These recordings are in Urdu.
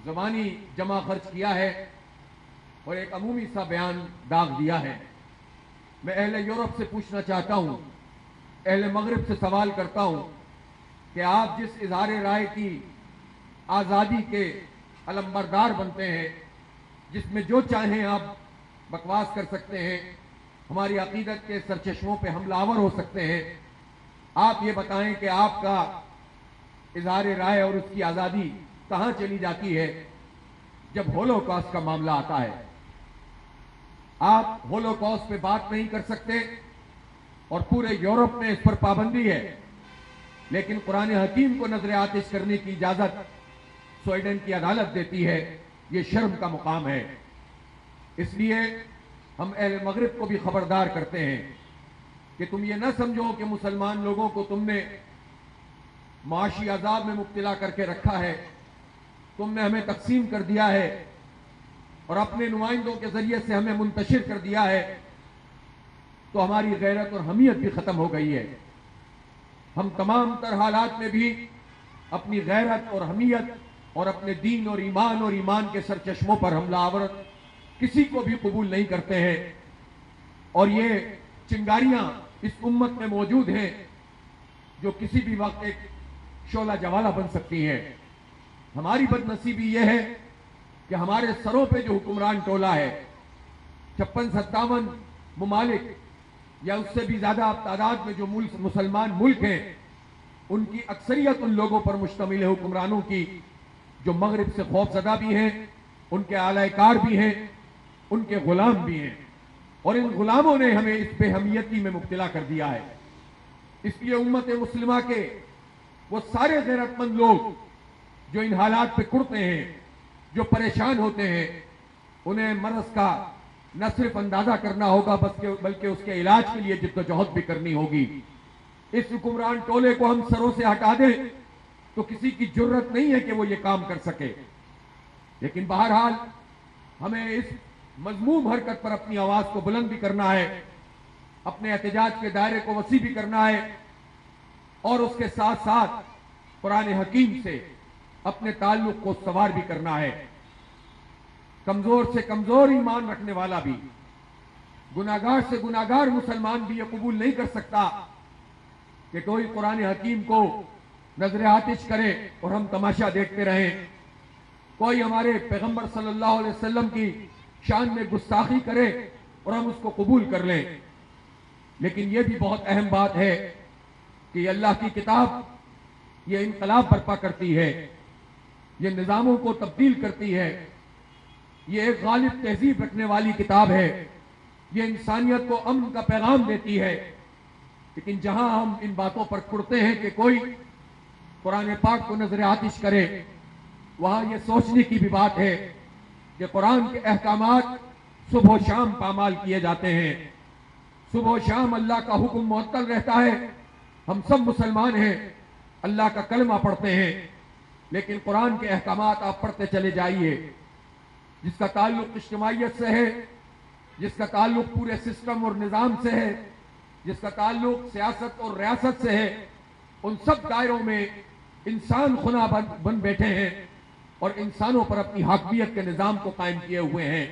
زبانی جمع خرچ کیا ہے اور ایک عمومی سا بیان داغ دیا ہے۔ میں اہل یورپ سے پوچھنا چاہتا ہوں، اہل مغرب سے سوال کرتا ہوں کہ آپ جس اظہار رائے کی آزادی کے علمبردار بنتے ہیں، جس میں جو چاہیں آپ بکواس کر سکتے ہیں، ہماری عقیدت کے سرچشموں پہ حملہ آور ہو سکتے ہیں، آپ یہ بتائیں کہ آپ کا اظہار رائے اور اس کی آزادی کہاں چلی جاتی ہے جب ہولوکاسٹ کا معاملہ آتا ہے؟ آپ ہولوکاسٹ پہ بات نہیں کر سکتے اور پورے یورپ میں اس پر پابندی ہے، لیکن قرآن حکیم کو نظر آتش کرنے کی اجازت سویڈن کی عدالت دیتی ہے۔ یہ شرم کا مقام ہے۔ اس لیے ہم اہل مغرب کو بھی خبردار کرتے ہیں کہ تم یہ نہ سمجھو کہ مسلمان لوگوں کو تم نے معاشی عذاب میں مبتلا کر کے رکھا ہے، تم نے ہمیں تقسیم کر دیا ہے اور اپنے نمائندوں کے ذریعے سے ہمیں منتشر کر دیا ہے، تو ہماری غیرت اور حمیت بھی ختم ہو گئی ہے۔ ہم تمام تر حالات میں بھی اپنی غیرت اور حمیت اور اپنے دین اور ایمان کے سرچشموں پر حملہ آور کسی کو بھی قبول نہیں کرتے ہیں، اور یہ چنگاریاں اس امت میں موجود ہیں جو کسی بھی وقت ایک شعلہ جوالہ بن سکتی ہیں۔ ہماری بدنصیبی یہ ہے کہ ہمارے سروں پہ جو حکمران ٹولہ ہے، 56-57 ممالک یا اس سے بھی زیادہ تعداد میں جو مسلمان ملک ہیں، ان کی اکثریت ان لوگوں پر مشتمل ہے، حکمرانوں کی، جو مغرب سے خوف زدہ بھی ہیں، ان کے اعلی کار بھی ہیں، ان کے غلام بھی ہیں، اور ان غلاموں نے ہمیں اس بے حمیتی میں مبتلا کر دیا ہے۔ اس لیے امت مسلمہ کے وہ سارے غیرت مند لوگ جو ان حالات پہ کڑتے ہیں، جو پریشان ہوتے ہیں، انہیں مرض کا نہ صرف اندازہ کرنا ہوگا بلکہ اس کے علاج کے لیے جد و جہد بھی کرنی ہوگی۔ اس حکمران ٹولے کو ہم سروں سے ہٹا دیں تو کسی کی جرت نہیں ہے کہ وہ یہ کام کر سکے، لیکن بہرحال ہمیں اس مذموم حرکت پر اپنی آواز کو بلند بھی کرنا ہے، اپنے احتجاج کے دائرے کو وسیع بھی کرنا ہے، اور اس کے ساتھ ساتھ قرآن حکیم سے اپنے تعلق کو استوار بھی کرنا ہے۔ کمزور سے کمزور ایمان رکھنے والا بھی، گناہگار سے گناہگار مسلمان بھی یہ قبول نہیں کر سکتا کہ کوئی قرآن حکیم کو نظر آتش کرے اور ہم تماشا دیکھتے رہیں، کوئی ہمارے پیغمبر صلی اللہ علیہ وسلم کی شان میں گستاخی کرے اور ہم اس کو قبول کر لیں۔ لیکن یہ بھی بہت اہم بات ہے کہ یہ اللہ کی کتاب یہ انقلاب برپا کرتی ہے، یہ نظاموں کو تبدیل کرتی ہے، یہ ایک غالب تہذیب رکھنے والی کتاب ہے، یہ انسانیت کو امن کا پیغام دیتی ہے۔ لیکن جہاں ہم ان باتوں پر کڑتے ہیں کہ کوئی قرآن پاک کو نظر آتش کرے، وہاں یہ سوچنے کی بھی بات ہے کہ قرآن کے احکامات صبح و شام پامال کیے جاتے ہیں، صبح و شام اللہ کا حکم معطل رہتا ہے۔ ہم سب مسلمان ہیں، اللہ کا کلمہ پڑھتے ہیں، لیکن قرآن کے احکامات آپ پڑھتے چلے جائیے، جس کا تعلق اجتماعیت سے ہے، جس کا تعلق پورے سسٹم اور نظام سے ہے، جس کا تعلق سیاست اور ریاست سے ہے، ان سب دائروں میں انسان خنا بن بیٹھے ہیں اور انسانوں پر اپنی حاکمیت کے نظام کو قائم کیے ہوئے ہیں۔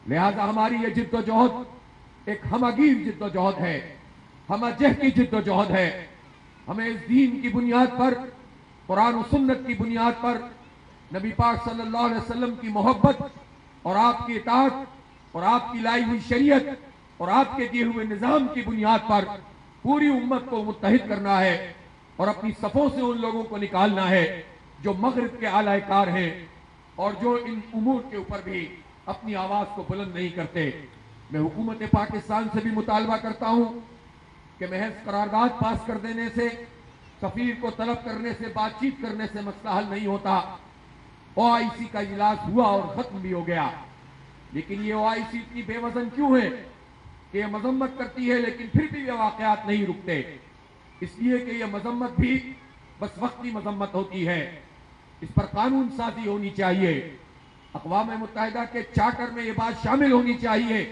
لہذا ہماری یہ جد و جہد ایک ہمگیر جد و جہد ہے، ہمہ کی جد و جہد ہے۔ ہمیں اس دین کی بنیاد پر، قرآن و سنت کی بنیاد پر، نبی پاک صلی اللہ علیہ وسلم کی محبت اور آپ کی اطاعت اور آپ کی لائی ہوئی شریعت اور آپ کے دیے ہوئے نظام کی بنیاد پر پوری امت کو متحد کرنا ہے اور اپنی صفوں سے ان لوگوں کو نکالنا ہے جو مغرب کے اعلی کار ہیں اور جو ان امور کے اوپر بھی اپنی آواز کو بلند نہیں کرتے۔ میں حکومت پاکستان سے بھی مطالبہ کرتا ہوں کہ محض قرارداد پاس کر دینے سے، سفیر کو طلب کرنے سے، بات چیت کرنے سے مسئلہ حل نہیں ہوتا۔ OIC کا اجلاس ہوا اور ختم بھی ہو گیا، لیکن یہ OIC اتنی بے وزن کیوں ہے کہ یہ مذمت کرتی ہے لیکن پھر بھی یہ واقعات نہیں رکتے؟ اس لیے کہ یہ مذمت بھی بس وقتی مذمت ہوتی ہے، اس پر قانون سازی ہونی چاہیے۔ اقوام متحدہ کے چارٹر میں یہ بات شامل ہونی چاہیے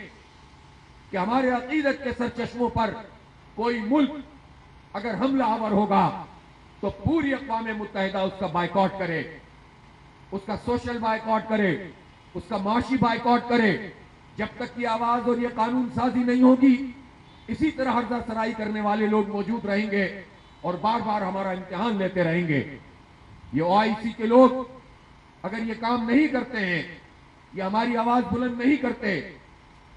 کہ ہمارے عقیدت کے سرچشموں پر کوئی ملک اگر حملہ آور ہوگا تو پوری اقوام متحدہ اس کا بائیکاٹ کرے۔ اس کا سوشل بائیکاٹ کرے، اس کا معاشی بائیکاٹ کرے. جب تک یہ آواز اور یہ قانون سازی نہیں ہوگی، اسی طرح ہرزہ سرائی کرنے والے لوگ موجود رہیں گے اور بار بار ہمارا امتحان لیتے رہیں گے. یہ OIC کے لوگ اگر یہ کام نہیں کرتے ہیں، یہ ہماری آواز بلند نہیں کرتے،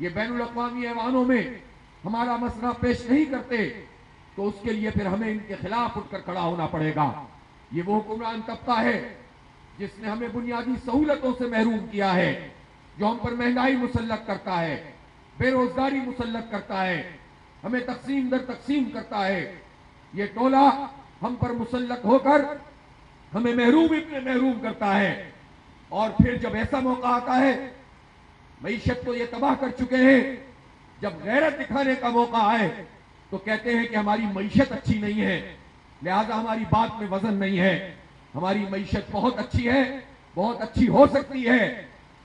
یہ بین الاقوامی ایوانوں میں ہمارا مسئلہ پیش نہیں کرتے، تو اس کے لیے پھر ہمیں ان کے خلاف اٹھ کر کھڑا ہونا پڑے گا. یہ وہ حکمران طبقہ ہے جس نے ہمیں بنیادی سہولتوں سے محروم کیا ہے، جو ہم پر مہنگائی مسلط کرتا ہے، بے روزگاری مسلط کرتا ہے، ہمیں تقسیم در تقسیم کرتا ہے. یہ ٹولہ ہم پر مسلط ہو کر ہمیں محروم اتنے محروم کرتا ہے. اور پھر جب ایسا موقع آتا ہے، معیشت کو یہ تباہ کر چکے ہیں، جب غیرت دکھانے کا موقع آئے تو کہتے ہیں کہ ہماری معیشت اچھی نہیں ہے، لہذا ہماری بات میں وزن نہیں ہے. ہماری معیشت بہت اچھی ہے، بہت اچھی ہو سکتی ہے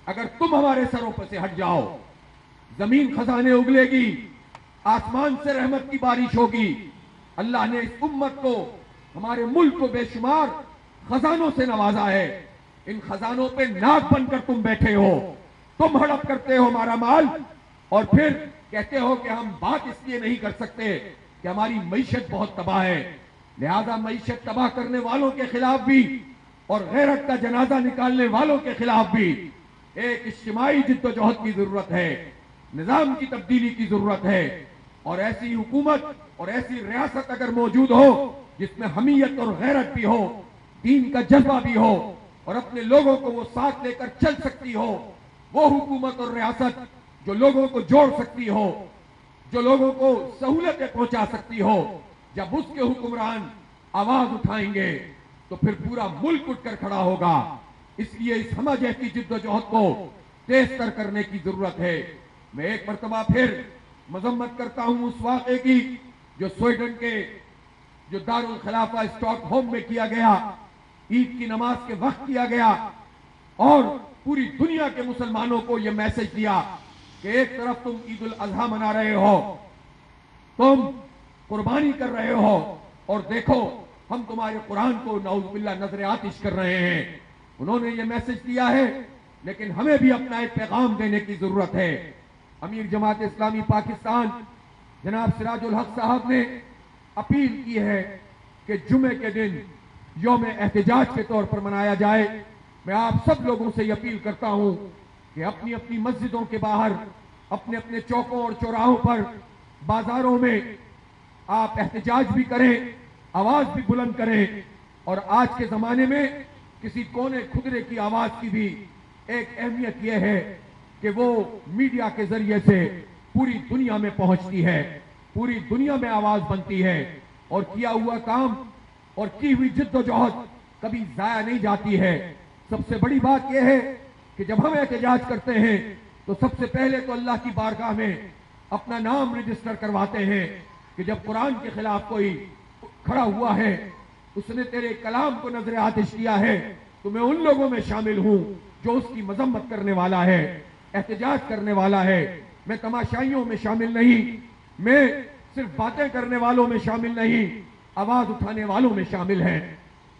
اگر تم ہمارے سروں پر سے ہٹ جاؤ. زمین خزانے اگلے گی، آسمان سے رحمت کی بارش ہوگی. اللہ نے اس امت کو، ہمارے ملک کو بے شمار خزانوں سے نوازا ہے. ان خزانوں پہ ناک بن کر تم بیٹھے ہو، تم ہڑپ کرتے ہو ہمارا مال، اور پھر کہتے ہو کہ ہم بات اس لیے نہیں کر سکتے کہ ہماری معیشت بہت تباہ ہے. لہذا معیشت تباہ کرنے والوں کے خلاف بھی اور غیرت کا جنازہ نکالنے والوں کے خلاف بھی ایک اجتماعی جد و جہد کی ضرورت ہے، نظام کی تبدیلی کی ضرورت ہے. اور ایسی حکومت اور ایسی ریاست اگر موجود ہو جس میں حمیت اور غیرت بھی ہو، دین کا جذبہ بھی ہو، اور اپنے لوگوں کو وہ ساتھ لے کر چل سکتی ہو، وہ حکومت اور ریاست جو لوگوں کو جوڑ سکتی ہو، جو لوگوں کو سہولتیں پہنچا سکتی ہو، جب اس کے حکمران آواز اٹھائیں گے تو پھر پورا ملک اٹھ کر کھڑا ہوگا. اس لیے اس ہمہ جہت کی جد و جہد کو تیز تر کرنے کی ضرورت ہے. میں ایک مرتبہ پھر مذمت کرتا ہوں اس واقعے کی جو سویڈن کے جو دارالخلافہ اسٹاک ہوم میں کیا گیا، عید کی نماز کے وقت کیا گیا، اور پوری دنیا کے مسلمانوں کو یہ میسج دیا کہ ایک طرف تم عید الاضحیٰ منا رہے ہو، تم قربانی کر رہے ہو، اور دیکھو ہم تمہارے قرآن کو نعوذ باللہ نظر آتش کر رہے ہیں. انہوں نے یہ میسج دیا ہے، لیکن ہمیں بھی اپنا ایک پیغام دینے کی ضرورت ہے. امیر جماعت اسلامی پاکستان جناب سراج الحق صاحب نے اپیل کی ہے کہ جمعے کے دن یوم احتجاج کے طور پر منایا جائے. میں آپ سب لوگوں سے یہ اپیل کرتا ہوں کہ اپنی اپنی مسجدوں کے باہر، اپنے اپنے چوکوں اور چوراہوں پر، بازاروں میں آپ احتجاج بھی کریں، آواز بھی بلند کریں. اور آج کے زمانے میں کسی کونے خدرے کی آواز کی بھی ایک اہمیت یہ ہے کہ وہ میڈیا کے ذریعے سے پوری دنیا میں پہنچتی ہے، پوری دنیا میں آواز بنتی ہے، اور کیا ہوا کام اور کی ہوئی جد و جہد کبھی ضائع نہیں جاتی ہے. سب سے بڑی بات یہ ہے کہ جب ہم احتجاج کرتے ہیں تو سب سے پہلے تو اللہ کی بارگاہ میں اپنا نام رجسٹر کرواتے ہیں کہ جب قرآن کے خلاف کوئی کھڑا ہوا ہے، اس نے تیرے کلام کو نظر آتش کیا ہے، تو میں ان لوگوں میں شامل ہوں جو اس کی مذمت کرنے والا ہے، احتجاج کرنے والا ہے. میں تماشائیوں میں شامل نہیں، میں صرف باتیں کرنے والوں میں شامل نہیں، آواز اٹھانے والوں میں شامل ہیں.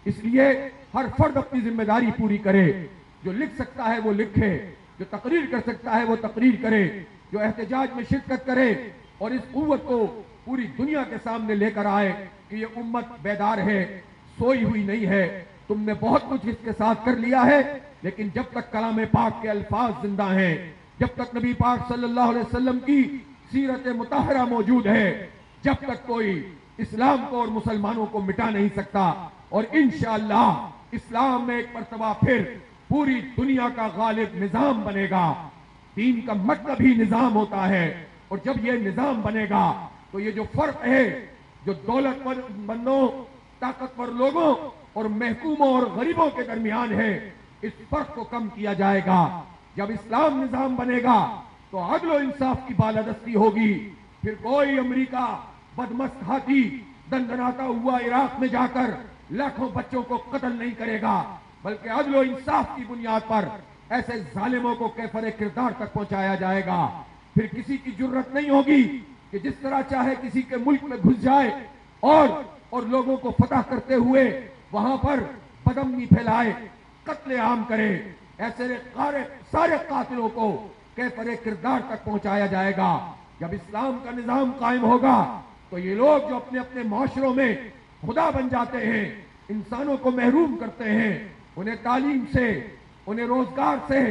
اس لیے ہر فرد اپنی ذمہ داری پوری کرے. جو لکھ سکتا ہے وہ لکھے، جو تقریر کر سکتا ہے وہ تقریر کرے، جو احتجاج میں شرکت کرے، اور اس قوت کو پوری دنیا کے سامنے لے کر آئے کہ یہ امت بیدار ہے، سوئی ہوئی نہیں ہے. تم نے بہت کچھ اس کے ساتھ کر لیا ہے، لیکن جب تک کلام پاک کے الفاظ زندہ ہیں، جب تک نبی پاک صلی اللہ علیہ وسلم کی سیرت مطہرہ موجود ہے، جب تک کوئی اسلام کو اور مسلمانوں کو مٹا نہیں سکتا. اور انشاءاللہ اسلام میں ایک مرتبہ پھر پوری دنیا کا غالب نظام بنے گا. دین کا مطلب ہی نظام ہوتا ہے، اور جب یہ نظام بنے گا تو یہ جو فرق ہے جو دولت مندوں، طاقتور لوگوں اور محکوموں اور غریبوں کے درمیان ہے، اس فرق کو کم کیا جائے گا. جب اسلام نظام بنے گا تو عدل و انصاف کی بالادستی ہوگی. پھر کوئی امریکہ بدمست ہاتھی دندناتا ہوا عراق میں جا کر لاکھوں بچوں کو قتل نہیں کرے گا، بلکہ عدل و انصاف کی بنیاد پر ایسے ظالموں کو کیفر کردار تک پہنچایا جائے گا. پھر کسی کی جرت نہیں ہوگی کہ جس طرح چاہے کسی کے ملک میں گھس جائے اور لوگوں کو فتح کرتے ہوئے وہاں پر بدامنی پھیلائے. قتل عام کرے، ایسے سارے قاتلوں کو کیفر کردار تک پہنچایا جائے گا۔ جب اسلام کا نظام قائم ہوگا تو یہ لوگ جو اپنے اپنے معاشروں میں خدا بن جاتے ہیں، انسانوں کو محروم کرتے ہیں، انہیں تعلیم سے، انہیں روزگار سے،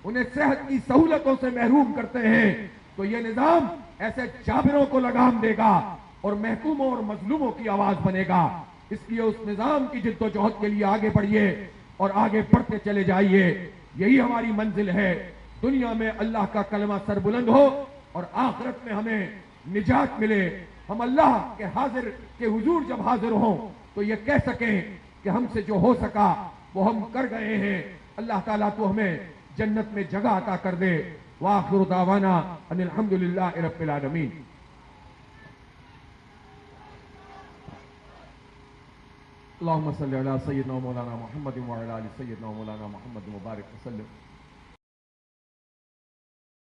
انہیں صحت کی سہولتوں سے محروم کرتے ہیں، تو یہ نظام ایسے جابروں کو لگام دے گا اور محکوموں اور مظلوموں کی آواز بنے گا۔ اس لیے اس نظام کی جد و جہد کے لیے آگے بڑھیے اور آگے بڑھتے چلے جائیے، یہی ہماری منزل ہے۔ دنیا میں اللہ کا کلمہ سر بلند ہو اور آخرت میں ہمیں نجات ملے، ہم اللہ کے حضور جب حاضر ہوں تو یہ کہہ سکیں کہ ہم سے جو ہو سکا وہ ہم کر گئے ہیں۔ اللہ تعالیٰ تو ہمیں جنت میں جگہ عطا کر دے۔ وآخر دعوانا ان الحمدللہ رب العالمین۔ اللہم صلی علی سیدنا مولانا محمد وعلی آل سیدنا مولانا محمد مبارک وسلم۔